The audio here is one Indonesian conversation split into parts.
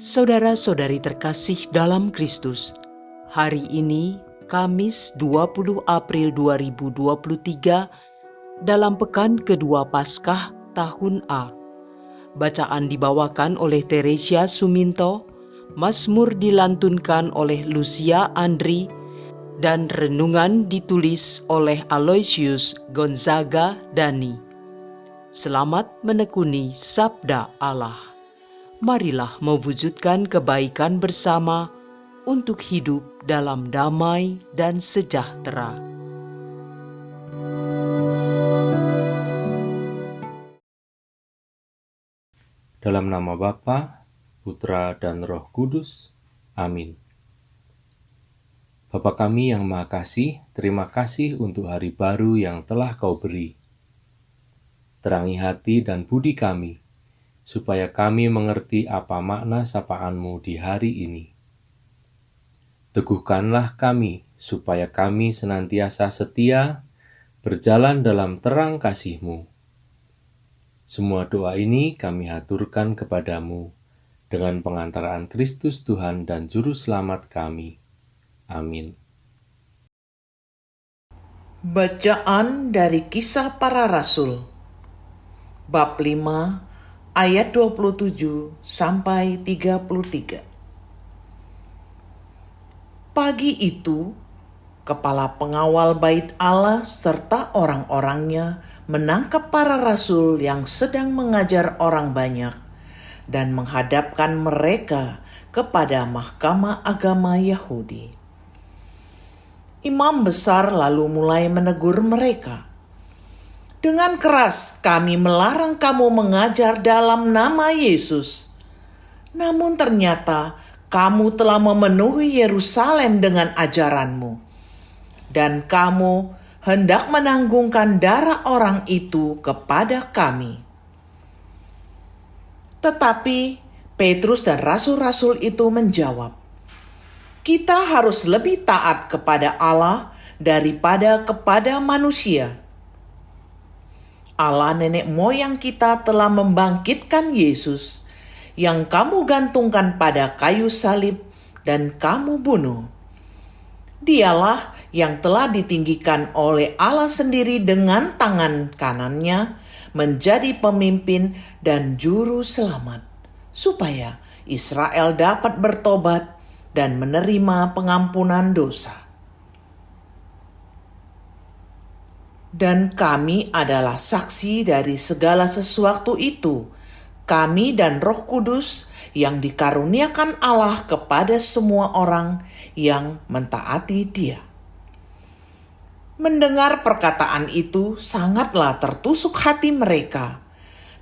Saudara-saudari terkasih dalam Kristus, hari ini Kamis 20 April 2023 dalam pekan kedua Paskah tahun A. Bacaan dibawakan oleh Teresia Suminto, Mazmur dilantunkan oleh Lucia Andri, dan renungan ditulis oleh Aloysius Gonzaga Dani. Selamat menekuni Sabda Allah. Marilah mewujudkan kebaikan bersama untuk hidup dalam damai dan sejahtera. Dalam nama Bapa, Putra, dan Roh Kudus. Amin. Bapa kami yang Maha Kasih, terima kasih untuk hari baru yang telah Kau beri. Terangi hati dan budi kami, supaya kami mengerti apa makna sapaan-Mu di hari ini. Teguhkanlah kami, supaya kami senantiasa setia, berjalan dalam terang kasih-Mu. Semua doa ini kami haturkan kepadamu dengan pengantaraan Kristus Tuhan dan Juru Selamat kami. Amin. Bacaan dari Kisah Para Rasul, bab 5, ayat 27 sampai 33. Pagi itu, kepala pengawal bait Allah serta orang-orangnya menangkap para rasul yang sedang mengajar orang banyak dan menghadapkan mereka kepada Mahkamah Agama Yahudi. Imam besar lalu mulai menegur mereka. Dengan keras kami melarang kamu mengajar dalam nama Yesus. Namun ternyata kamu telah memenuhi Yerusalem dengan ajaranmu. Dan kamu hendak menanggungkan darah orang itu kepada kami. Tetapi Petrus dan rasul-rasul itu menjawab, kita harus lebih taat kepada Allah daripada kepada manusia. Allah nenek moyang kita telah membangkitkan Yesus yang kamu gantungkan pada kayu salib dan kamu bunuh. Dialah yang telah ditinggikan oleh Allah sendiri dengan tangan kanannya menjadi pemimpin dan juru selamat, supaya Israel dapat bertobat dan menerima pengampunan dosa. Dan kami adalah saksi dari segala sesuatu itu, kami dan Roh Kudus yang dikaruniakan Allah kepada semua orang yang mentaati Dia. Mendengar perkataan itu sangatlah tertusuk hati mereka,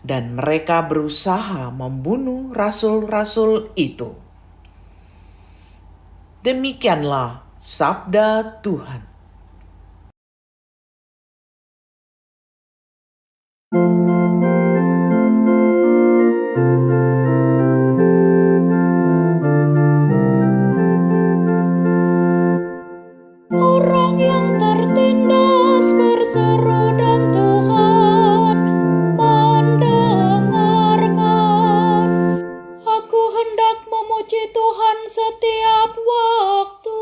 dan mereka berusaha membunuh rasul-rasul itu. Demikianlah sabda Tuhan. Orang yang tertindas berseru dan Tuhan mendengarkan. Aku hendak memuji Tuhan setiap waktu.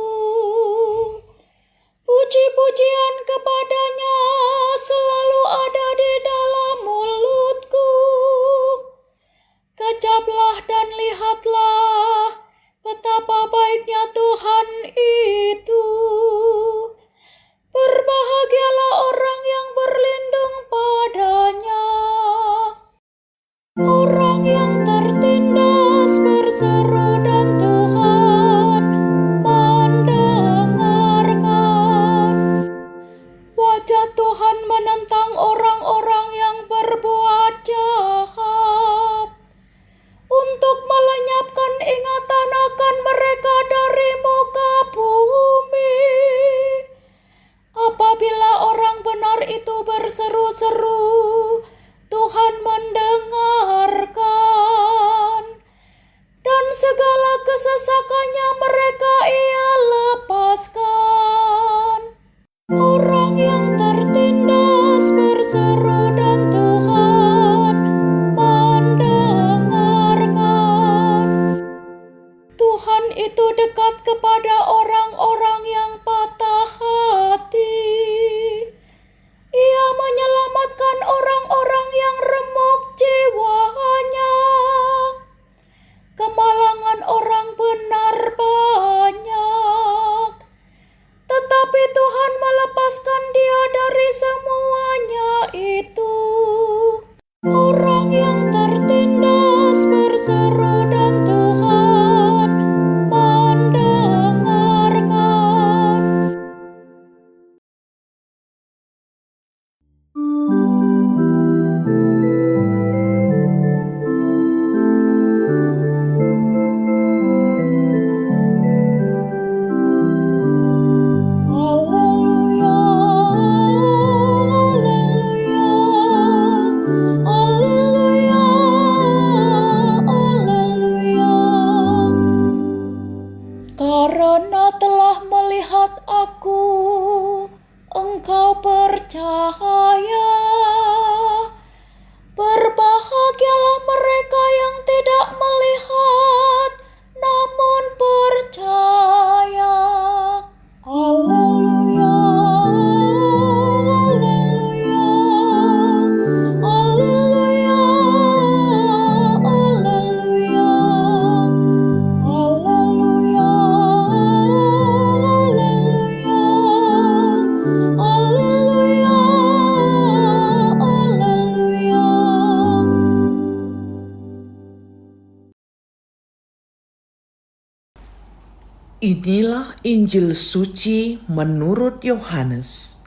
Puji-pujian kepadanya selalu ada di dalam mulutku. Kecaplah dan lihatlah betapa baiknya Tuhan itu. Berbahagialah orang yang berlindung padanya. Orang yang tertindas berseru dan Tuhan mendengarkan. Wajah Tuhan menentang orang-orang yang berbuat jahat, untuk melenyapkan ingatan akan mereka dari muka bumi. Apabila orang benar itu berseru-seru, Tuhan mendengarkan, dan segala kesesakannya mereka Ia lepaskan. Orang yang tertindas berseru dan Tuhan mendengarkan. Inilah Injil suci menurut Yohanes.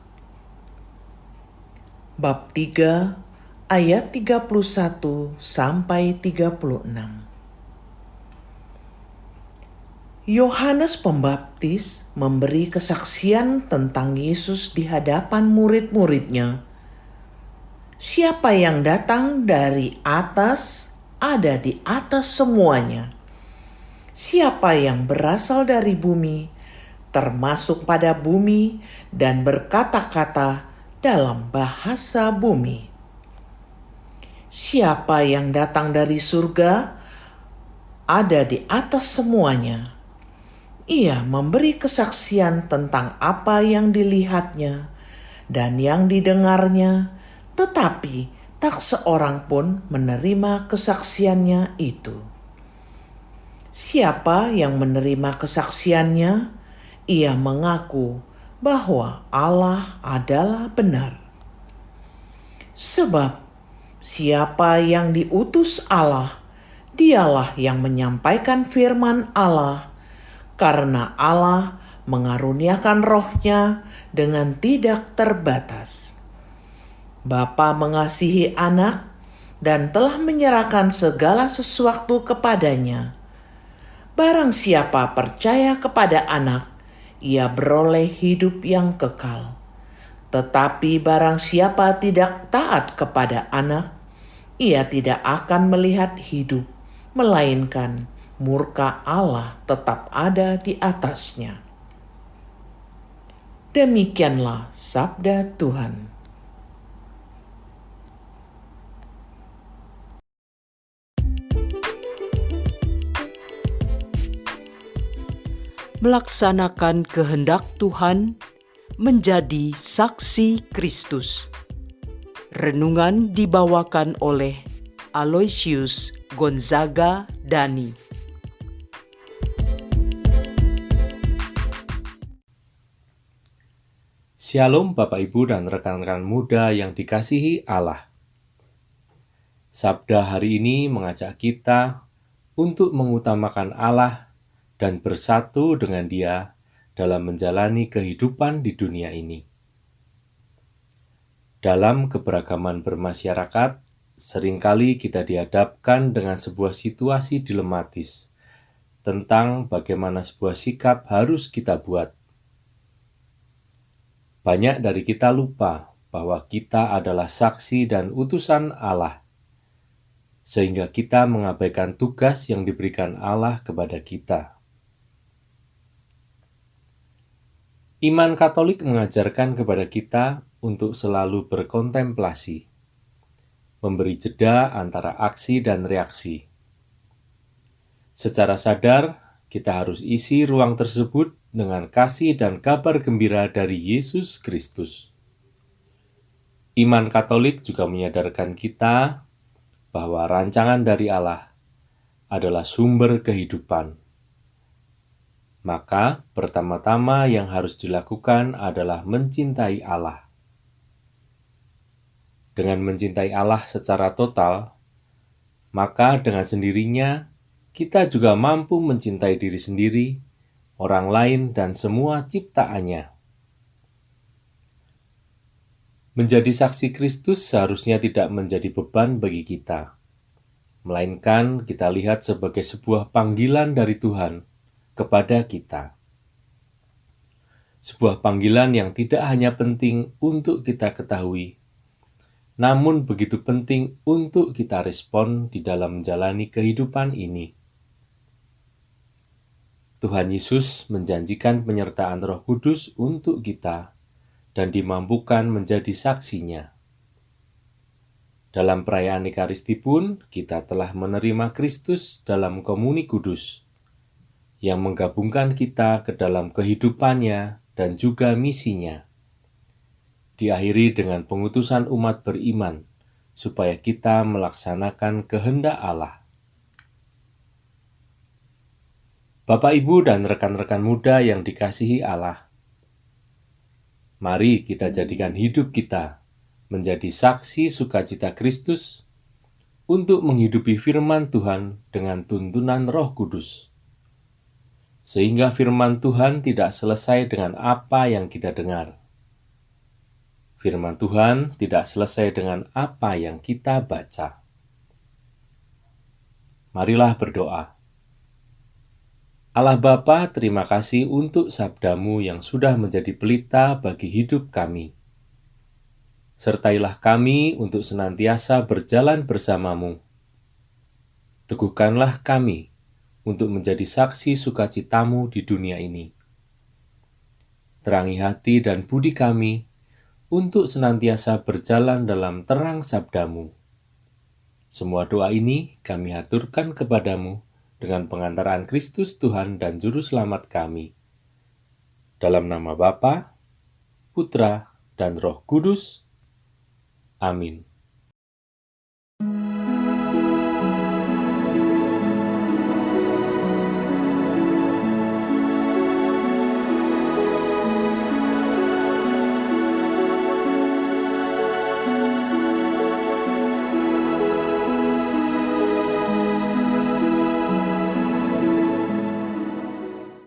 Bab 3 ayat 31 sampai 36. Yohanes Pembaptis memberi kesaksian tentang Yesus di hadapan murid-muridnya. Siapa yang datang dari atas ada di atas semuanya. Siapa yang berasal dari bumi, termasuk pada bumi dan berkata-kata dalam bahasa bumi. Siapa yang datang dari surga, ada di atas semuanya. Ia memberi kesaksian tentang apa yang dilihatnya dan yang didengarnya, tetapi tak seorang pun menerima kesaksiannya itu. Siapa yang menerima kesaksiannya, ia mengaku bahwa Allah adalah benar. Sebab siapa yang diutus Allah, dialah yang menyampaikan firman Allah, karena Allah mengaruniakan Roh-Nya dengan tidak terbatas. Bapa mengasihi Anak dan telah menyerahkan segala sesuatu kepadanya. Barang siapa percaya kepada Anak, ia beroleh hidup yang kekal. Tetapi barang siapa tidak taat kepada Anak, ia tidak akan melihat hidup, melainkan murka Allah tetap ada di atasnya. Demikianlah sabda Tuhan. Melaksanakan kehendak Tuhan, menjadi saksi Kristus. Renungan dibawakan oleh Aloysius Gonzaga Dani. Shalom Bapak Ibu dan rekan-rekan muda yang dikasihi Allah. Sabda hari ini mengajak kita untuk mengutamakan Allah dan bersatu dengan Dia dalam menjalani kehidupan di dunia ini. Dalam keberagaman bermasyarakat, seringkali kita dihadapkan dengan sebuah situasi dilematis tentang bagaimana sebuah sikap harus kita buat. Banyak dari kita lupa bahwa kita adalah saksi dan utusan Allah, sehingga kita mengabaikan tugas yang diberikan Allah kepada kita. Iman Katolik mengajarkan kepada kita untuk selalu berkontemplasi, memberi jeda antara aksi dan reaksi. Secara sadar, kita harus isi ruang tersebut dengan kasih dan kabar gembira dari Yesus Kristus. Iman Katolik juga menyadarkan kita bahwa rancangan dari Allah adalah sumber kehidupan. Maka, pertama-tama yang harus dilakukan adalah mencintai Allah. Dengan mencintai Allah secara total, maka dengan sendirinya kita juga mampu mencintai diri sendiri, orang lain, dan semua ciptaannya. Menjadi saksi Kristus seharusnya tidak menjadi beban bagi kita, melainkan kita lihat sebagai sebuah panggilan dari Tuhan kepada kita. Sebuah panggilan yang tidak hanya penting untuk kita ketahui, namun begitu penting untuk kita respon di dalam menjalani kehidupan ini. Tuhan Yesus menjanjikan penyertaan Roh Kudus untuk kita dan dimampukan menjadi saksinya. Dalam perayaan Ekaristi pun, kita telah menerima Kristus dalam komuni kudus, yang menggabungkan kita ke dalam kehidupannya dan juga misinya. Diakhiri dengan pengutusan umat beriman, supaya kita melaksanakan kehendak Allah. Bapak, Ibu, dan rekan-rekan muda yang dikasihi Allah, mari kita jadikan hidup kita menjadi saksi sukacita Kristus untuk menghidupi firman Tuhan dengan tuntunan Roh Kudus. sehingga firman Tuhan tidak selesai dengan apa yang kita dengar. Firman Tuhan tidak selesai dengan apa yang kita baca. Marilah berdoa. Allah Bapa, terima kasih untuk sabda-Mu yang sudah menjadi pelita bagi hidup kami. Sertailah kami untuk senantiasa berjalan bersama-Mu. Teguhkanlah kami untuk menjadi saksi sukacita-Mu di dunia ini. Terangi hati dan budi kami untuk senantiasa berjalan dalam terang sabda-Mu. Semua doa ini kami haturkan kepadamu dengan pengantaran Kristus Tuhan dan Juru Selamat kami. Dalam nama Bapa, Putra, dan Roh Kudus. Amin.